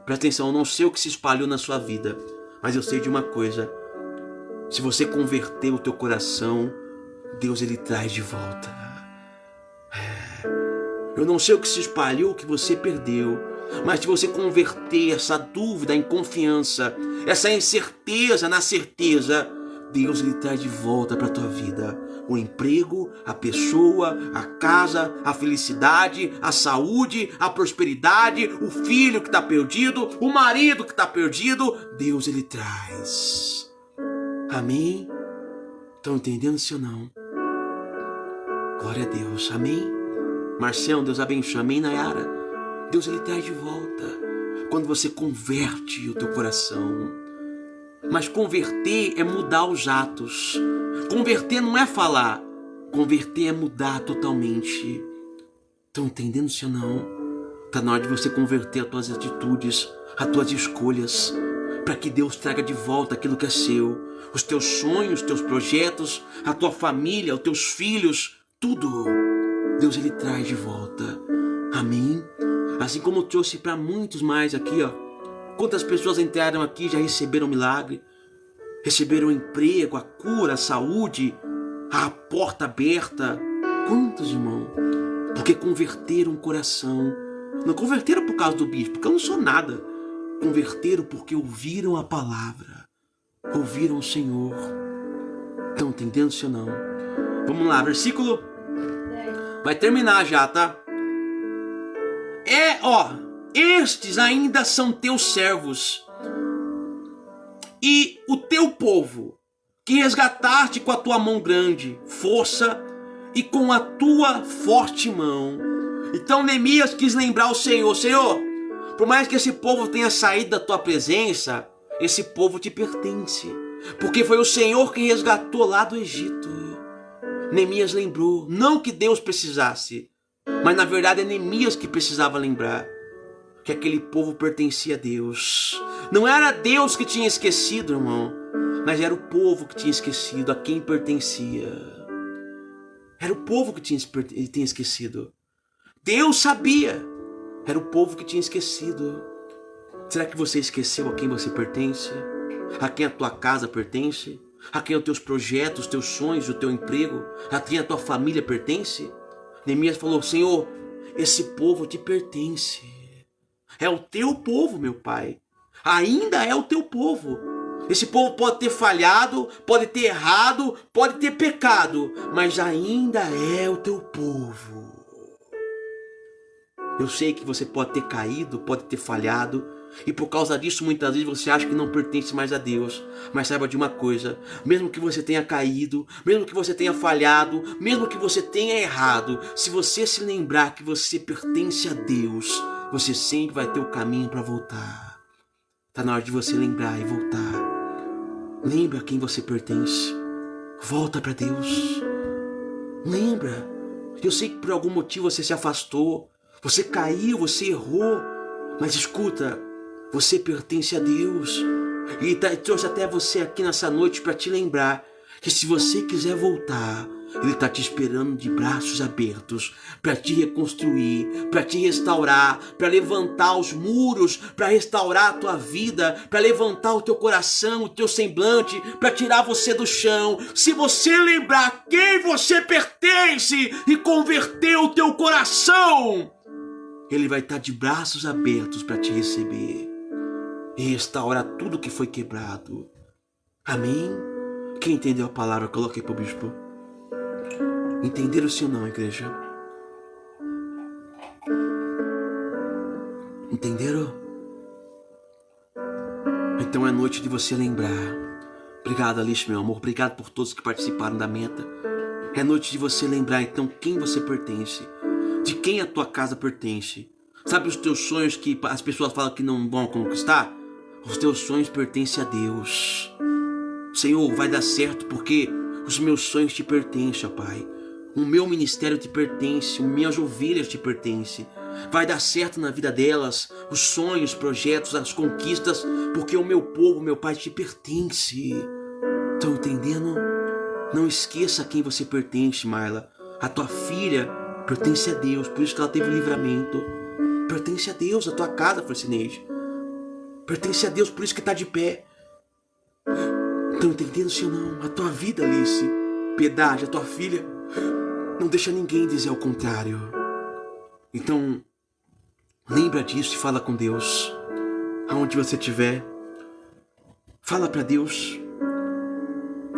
Presta atenção, eu não sei o que se espalhou na sua vida, mas eu sei de uma coisa: se você converter o teu coração, Deus ele traz de volta. Eu não sei o que se espalhou, o que você perdeu, mas se você converter essa dúvida em confiança, essa incerteza na certeza, Deus ele traz de volta para a tua vida o emprego, a pessoa, a casa, a felicidade, a saúde, a prosperidade, o filho que está perdido, o marido que está perdido. Deus ele traz. Amém? Estão entendendo, sim ou não? Glória a Deus. Amém? Marcelo, Deus abençoe. Amém, Nayara? Deus ele traz de volta quando você converte o teu coração. Mas converter é mudar os atos. Converter não é falar. Converter é mudar totalmente. Estão entendendo, sim ou não? Está na hora de você converter as tuas atitudes, as tuas escolhas, para que Deus traga de volta aquilo que é seu. Os teus sonhos, os teus projetos, a tua família, os teus filhos, tudo. Deus ele traz de volta. Amém? Assim como trouxe para muitos mais aqui, ó. Quantas pessoas entraram aqui e já receberam milagre, receberam o emprego, a cura, a saúde, a porta aberta. Quantos, irmão? Porque converteram o coração. Não converteram por causa do bispo, porque eu não sou nada. Converteram porque ouviram a palavra, ouviram o Senhor. Estão entendendo, sim ou não? Vamos lá, versículo. Vai terminar já, tá? Estes ainda são teus servos e o teu povo, que resgataste com a tua mão grande, força e com a tua forte mão. Então Neemias quis lembrar o Senhor: Senhor, por mais que esse povo tenha saído da tua presença, esse povo te pertence, porque foi o Senhor que resgatou lá do Egito. Neemias lembrou, não que Deus precisasse, mas na verdade é Neemias que precisava lembrar que aquele povo pertencia a Deus. Não era Deus que tinha esquecido, irmão, mas era o povo que tinha esquecido a quem pertencia. Era o povo que tinha esquecido. Deus sabia, era o povo que tinha esquecido. Será que você esqueceu a quem você pertence? A quem a tua casa pertence? A quem os teus projetos, os teus sonhos, o teu emprego, a quem a tua família pertence? Neemias falou: Senhor, esse povo te pertence. É o teu povo, meu Pai. Ainda é o teu povo. Esse povo pode ter falhado, pode ter errado, pode ter pecado, mas ainda é o teu povo. Eu sei que você pode ter caído, pode ter falhado, e por causa disso muitas vezes você acha que não pertence mais a Deus. Mas saiba de uma coisa: mesmo que você tenha caído, mesmo que você tenha falhado, mesmo que você tenha errado, se você se lembrar que você pertence a Deus, você sempre vai ter o caminho para voltar. Está na hora de você lembrar e voltar. Lembra a quem você pertence. Volta para Deus. Lembra. Eu sei que por algum motivo você se afastou, você caiu, você errou, mas escuta, você pertence a Deus. E trouxe até você aqui nessa noite para te lembrar que se você quiser voltar, Ele está te esperando de braços abertos para te reconstruir, para te restaurar, para levantar os muros, para restaurar a tua vida, para levantar o teu coração, o teu semblante, para tirar você do chão. Se você lembrar quem você pertence e converter o teu coração, Ele vai estar de braços abertos para te receber e restaurar tudo que foi quebrado. Amém? Quem entendeu a palavra, coloquei para o bispo. Entenderam sim ou não, igreja? Entenderam? Então é noite de você lembrar. Obrigado, Alice, meu amor. Obrigado por todos que participaram da meta. É noite de você lembrar, então, quem você pertence. De quem a tua casa pertence. Sabe os teus sonhos que as pessoas falam que não vão conquistar? Os teus sonhos pertencem a Deus. Senhor, vai dar certo porque os meus sonhos te pertencem, ó Pai. O meu ministério te pertence, as minhas ovelhas te pertencem. Vai dar certo na vida delas, os sonhos, os projetos, as conquistas, porque o meu povo, meu Pai, te pertence. Estão entendendo? Não esqueça a quem você pertence, Marla. A tua filha pertence a Deus, por isso que ela teve livramento. Pertence a Deus, a tua casa, Francineide. Pertence a Deus, por isso que está de pé. Estão entendendo, sim ou não? A tua vida, Alice, Piedade, a tua filha, não deixa ninguém dizer ao contrário. Então, lembra disso e fala com Deus. Aonde você estiver, fala para Deus.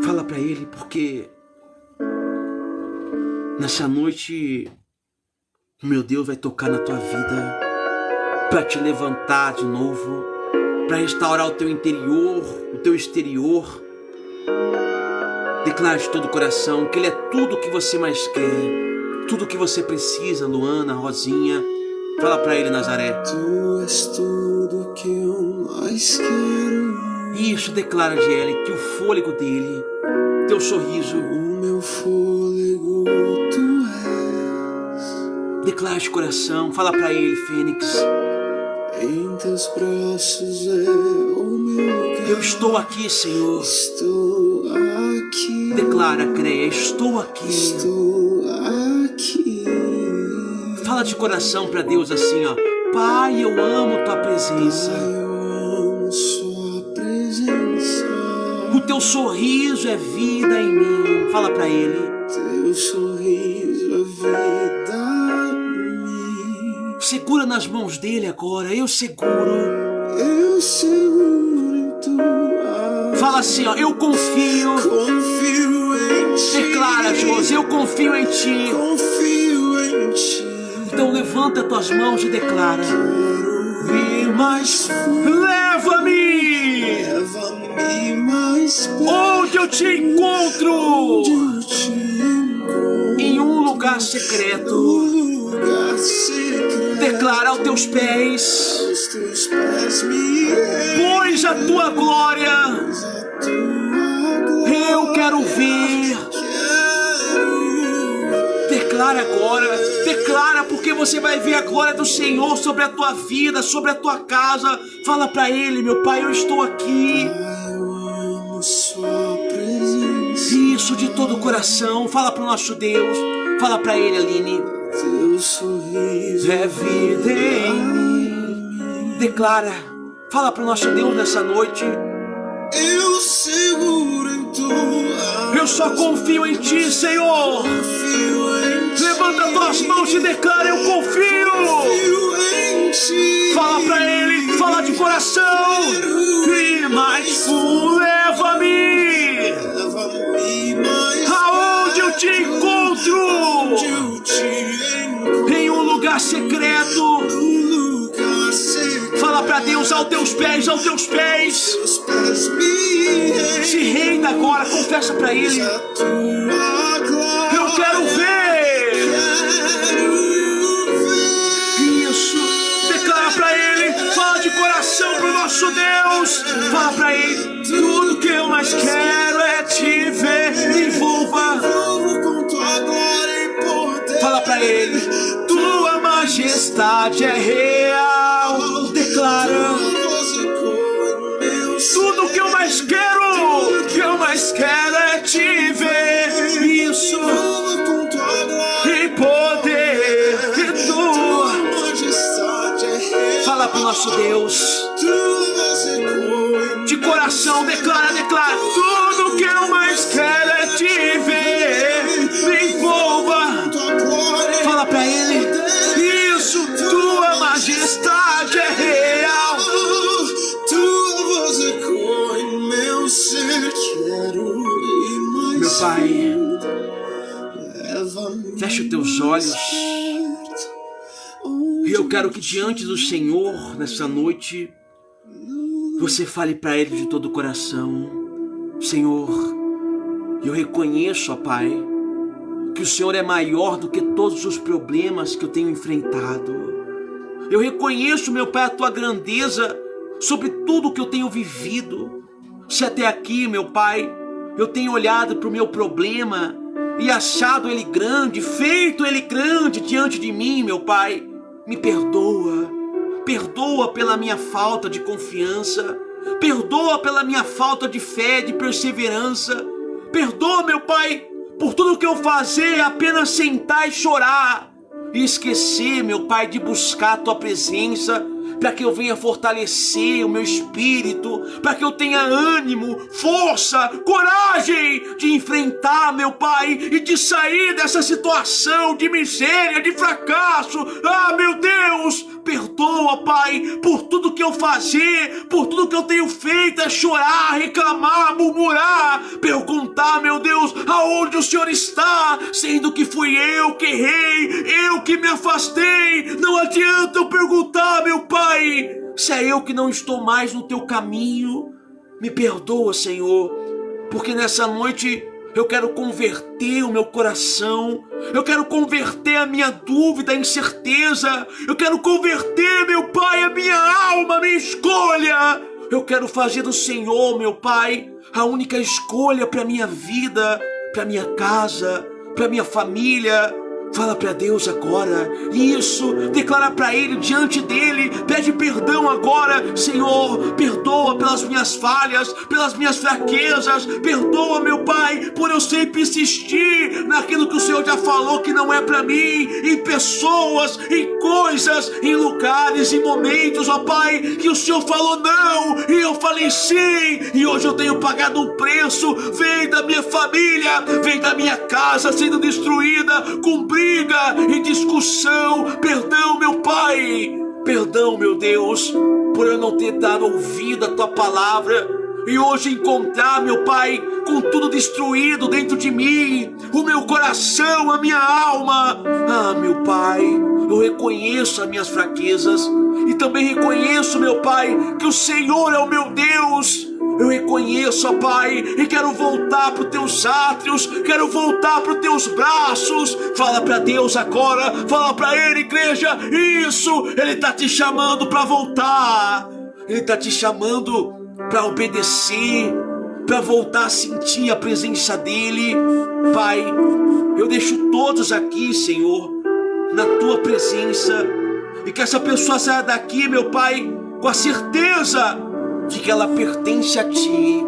Fala para Ele, porque nessa noite o meu Deus vai tocar na tua vida para te levantar de novo, para restaurar o teu interior, o teu exterior. Declare de todo o coração que Ele é tudo o que você mais quer, tudo o que você precisa, Luana, Rosinha. Fala para Ele, Nazaré. Tu és tudo que eu mais quero. Isso, declara, Angélica, que o fôlego dele, teu sorriso, o meu fôlego tu és. Declara de coração, fala pra ele, Fênix. Em teus braços é o meu lugar. Eu estou aqui, Senhor. Estou aqui. Declara, creia, estou aqui. Estou aqui. Fala de coração pra Deus assim, ó. Pai, eu amo tua presença. Pai, eu amo sua presença. O teu sorriso é vida em mim. Fala pra ele. Teu sorriso é vida em mim. Segura nas mãos dele agora. Eu seguro. Eu seguro em tua. Fala assim, ó. Eu confio. Confio em ti. Declara, Josi. Eu confio em ti. Confio em ti. Então levanta tuas mãos e declara. Quero ir mais fundo. Leva-me. Leva-me mais perto. Onde eu te encontro. Onde eu te encontro. Em um lugar secreto. Lugar secreto. Declara aos teus pés. Os teus pés me Pois a tua glória. Pois a tua glória. Eu quero ver. Declara agora. Declara, porque você vai ver a glória do Senhor sobre a tua vida, sobre a tua casa. Fala pra Ele, meu Pai, eu estou aqui. Eu amo sua presença. Isso de todo o coração. Fala pro nosso Deus. Fala pra Ele, Aline. Teu sorriso É vida em mim. Declara. Fala pro nosso Deus nessa noite. eu seguro em tua. Eu só confio em Ti, Senhor. Confio em ti. Levanta tuas mãos e declara, eu confio. Confio em ti. Fala pra Ele, fala de coração. E mais leva-me. Leva-me mais Aonde eu te encontro. onde eu te encontro. Em um lugar secreto. Lugar secreto. Fala pra Deus, aos teus pés, aos teus pés. Teus pés me Se renda agora, confessa pra Ele. a tua glória. Eu quero ver. Quero ver. Isso, declara pra Ele, fala de coração pro nosso Deus. Fala pra Ele, tudo que eu mais quero é te ver. Me envolva. Envolvo com tua glória e poder. Fala pra Ele, tua majestade é real. Declara, Você com meu tudo que eu mais quero é te ver. Isso, envolvo com tua glória e poder, e tua. majestade é real. Fala pro nosso Deus. Você com De coração, declara. Tudo que eu mais quero é te ver. Me envolva. tua glória. Fala pra Ele. Isso, tua majestade é real. Tua voz ecoa em meu ser. Quero ir mais Meu Pai, leva-me fecha os teus olhos. perto. E eu quero que diante do Senhor, nessa noite, você fale pra Ele de todo o coração. Senhor, eu reconheço, ó Pai, que o Senhor é maior do que todos os problemas que eu tenho enfrentado. Eu reconheço, meu Pai, a Tua grandeza sobre tudo que eu tenho vivido. Se até aqui, meu Pai, eu tenho olhado para o meu problema e achado ele grande, feito ele grande diante de mim, meu Pai, me perdoa. Perdoa pela minha falta de confiança. Perdoa pela minha falta de fé, de perseverança. Perdoa, meu Pai, por tudo que eu fazer é apenas sentar e chorar. E esquecer, meu Pai, de buscar a Tua presença, para que eu venha fortalecer o meu espírito, para que eu tenha ânimo, força, coragem de enfrentar, meu Pai, e de sair dessa situação de miséria, de fracasso. Ah, meu Deus, perdoa, Pai, por tudo que eu fazer, por tudo que eu tenho feito, é chorar, reclamar, murmurar, perguntar, meu Deus, aonde o Senhor está, sendo que fui eu que errei, eu que me afastei. Não adianta eu perguntar, meu Pai, se é eu que não estou mais no teu caminho. Me perdoa, Senhor, porque nessa noite eu quero converter o meu coração, eu quero converter a minha dúvida, a incerteza, eu quero converter, meu Pai, a minha alma, a minha escolha. Eu quero fazer do Senhor, meu Pai, a única escolha para minha vida, para minha casa, para minha família. Fala para Deus agora, isso, declara para Ele, diante dEle, pede perdão agora. Senhor, perdoa pelas minhas falhas, pelas minhas fraquezas, perdoa, meu Pai, por eu sempre insistir naquilo que o Senhor já falou que não é para mim, em pessoas, em coisas, em lugares, em momentos, ó Pai, que o Senhor falou não, e eu falei sim, e hoje eu tenho pagado um preço. Vem da minha família, vem da minha casa sendo destruída, com briga e discussão. Perdão, meu Pai, perdão, meu Deus, por eu não ter dado ouvido à Tua palavra e hoje encontrar, meu Pai, com tudo destruído dentro de mim, o meu coração, a minha alma. Ah, meu Pai, eu reconheço as minhas fraquezas e também reconheço, meu Pai, que o Senhor é o meu Deus. Eu reconheço, ó Pai, e quero voltar para os Teus átrios, quero voltar para os Teus braços. Fala para Deus agora, fala para Ele, igreja, isso, Ele está te chamando para voltar, Ele está te chamando para obedecer, para voltar a sentir a presença dEle. Pai, eu deixo todos aqui, Senhor, na Tua presença, e que essa pessoa saia daqui, meu Pai, com a certeza de que ela pertence a Ti,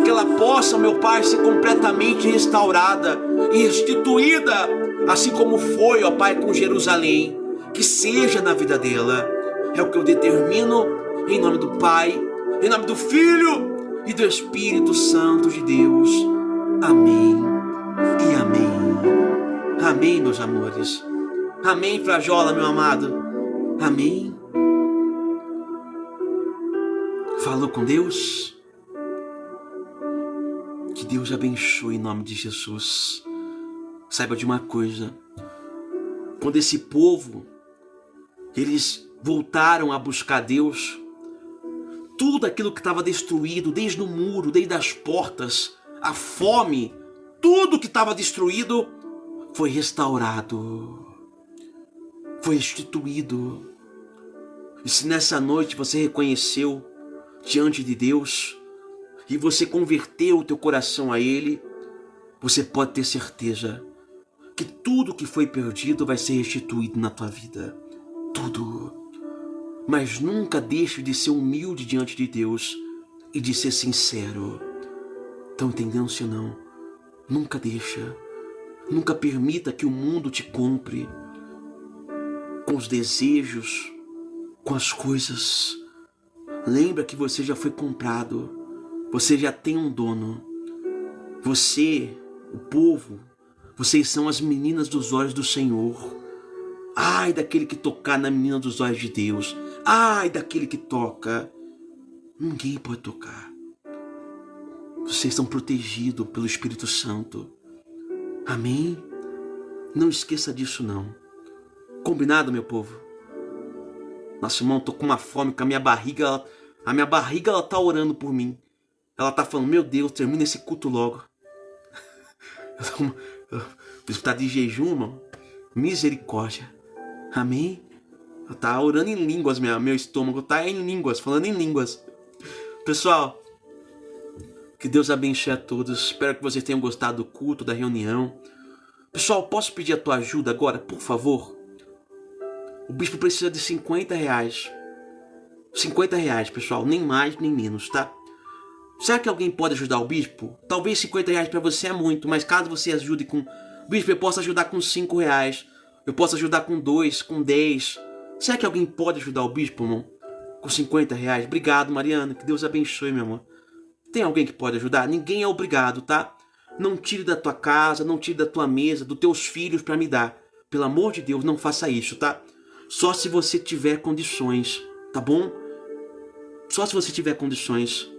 que ela possa, meu Pai, ser completamente restaurada e restituída, assim como foi, ó Pai, com Jerusalém. Que seja na vida dela. É o que eu determino, em nome do Pai, em nome do Filho e do Espírito Santo de Deus. Amém e amém. Amém, meus amores. Amém, Frajola, meu amado. Amém. Falou com Deus? Que Deus abençoe em nome de Jesus. Saiba de uma coisa: quando esse povo, eles voltaram a buscar Deus, tudo aquilo que estava destruído, desde o muro, desde as portas, a fome, tudo que estava destruído foi restaurado, foi restituído. E se nessa noite você reconheceu diante de Deus e você converteu o teu coração a Ele, você pode ter certeza que tudo que foi perdido vai ser restituído na tua vida. Tudo. Mas nunca deixe de ser humilde diante de Deus e de ser sincero. Estão entendendo, se não? Nunca deixa. Nunca permita que o mundo te compre com os desejos, com as coisas. Lembra que você já foi comprado, você já tem um dono. Você, o povo, vocês são as meninas dos olhos do Senhor. Ai daquele que tocar na menina dos olhos de Deus. Ai daquele que toca. Ninguém pode tocar. Vocês são protegidos pelo Espírito Santo. Amém? Não esqueça disso não. Combinado, meu povo? Nossa, irmão, tô com uma fome, com a minha barriga, ela tá orando por mim. Ela tá falando, meu Deus, termina esse culto logo. O bispo tá de jejum, irmão. Misericórdia. Amém? Ela tá orando em línguas, meu estômago tá em línguas, falando em línguas. Pessoal, que Deus abençoe a todos. Espero que vocês tenham gostado do culto, da reunião. Pessoal, posso pedir a tua ajuda agora, por favor? O bispo precisa de R$50. R$ 50, pessoal, nem mais nem menos, tá? Será que alguém pode ajudar o bispo? Talvez R$ 50 para você é muito, mas caso você ajude com... Bispo, eu posso ajudar com R$ 5. Eu posso ajudar com 2, com 10. Será que alguém pode ajudar o bispo, irmão? Com R$ 50? Obrigado, Mariana. Que Deus abençoe, meu amor. Tem alguém que pode ajudar? Ninguém é obrigado, tá? Não tire da tua casa, não tire da tua mesa, dos teus filhos para me dar. Pelo amor de Deus, não faça isso, tá? Só se você tiver condições, tá bom? Só se você tiver condições.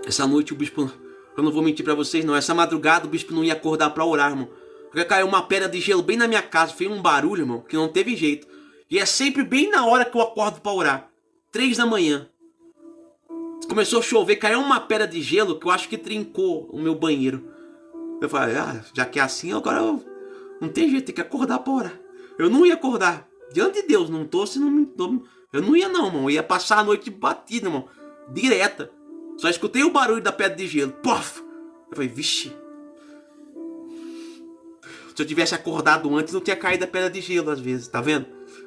Essa noite o bispo... Eu não vou mentir pra vocês, não. Essa madrugada o bispo não ia acordar pra orar, irmão. Porque caiu uma pedra de gelo bem na minha casa. Fez um barulho, irmão, que não teve jeito. E é sempre bem na hora que eu acordo pra orar. 3 da manhã. Começou a chover, caiu uma pedra de gelo que eu acho que trincou o meu banheiro. Eu falei, já que é assim, agora não tem jeito, tem que acordar pra orar. Eu não ia acordar. Diante de Deus, não tô se não me... Eu não ia não, irmão. Eu ia passar a noite batida, irmão. Direta. Só escutei o barulho da pedra de gelo. Pof! Eu falei, vixe. Se eu tivesse acordado antes, não tinha caído a pedra de gelo às vezes, tá vendo?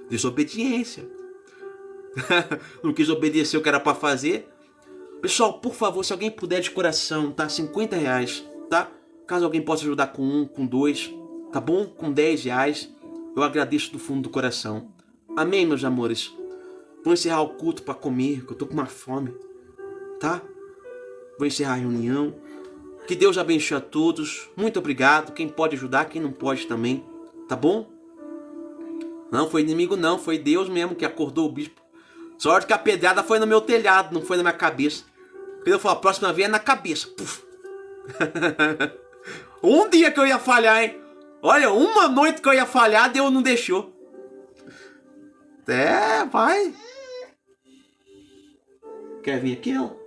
Desobediência. Não quis obedecer o que era pra fazer. Pessoal, por favor, se alguém puder de coração, tá? R$ 50, tá? Caso alguém possa ajudar com 1, com 2, tá bom? Com R$ 10, eu agradeço do fundo do coração. Amém, meus amores? Vou encerrar o culto pra comer, que eu tô com uma fome, tá? Vou encerrar a reunião. Que Deus abençoe a todos. Muito obrigado. Quem pode ajudar, quem não pode também. Tá bom? Não foi inimigo não. Foi Deus mesmo que acordou o bispo. Sorte que a pedrada foi no meu telhado, não foi na minha cabeça. Ele falou, a próxima vez é na cabeça. Puf. Um dia que eu ia falhar, hein? Olha, uma noite que eu ia falhar, Deus não deixou. Vai. Quer vir aqui, não?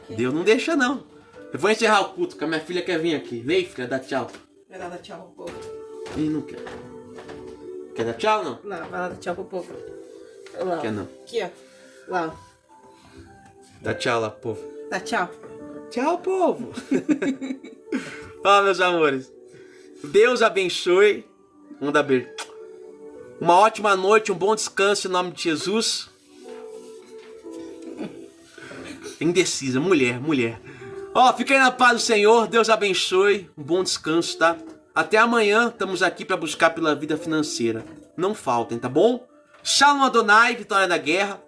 Deus não deixa, não. Eu vou encerrar o culto, que a minha filha quer vir aqui. Vem, filha, dá tchau. Vai lá dar tchau pro povo. Ih, não quer. Quer dar tchau, não? Lá, vai lá dar tchau pro povo. Lá. Quer não. Aqui, ó. Lá, ó. Dá tchau lá, povo. Dá tchau. Tchau, povo. Ó, meus amores. Deus abençoe. Vamos dar beijo. Uma ótima noite, um bom descanso em nome de Jesus. Indecisa, mulher. Ó, fiquem na paz do Senhor, Deus abençoe, um bom descanso, tá? Até amanhã, estamos aqui para buscar pela vida financeira. Não faltem, tá bom? Shalom Adonai, vitória da guerra.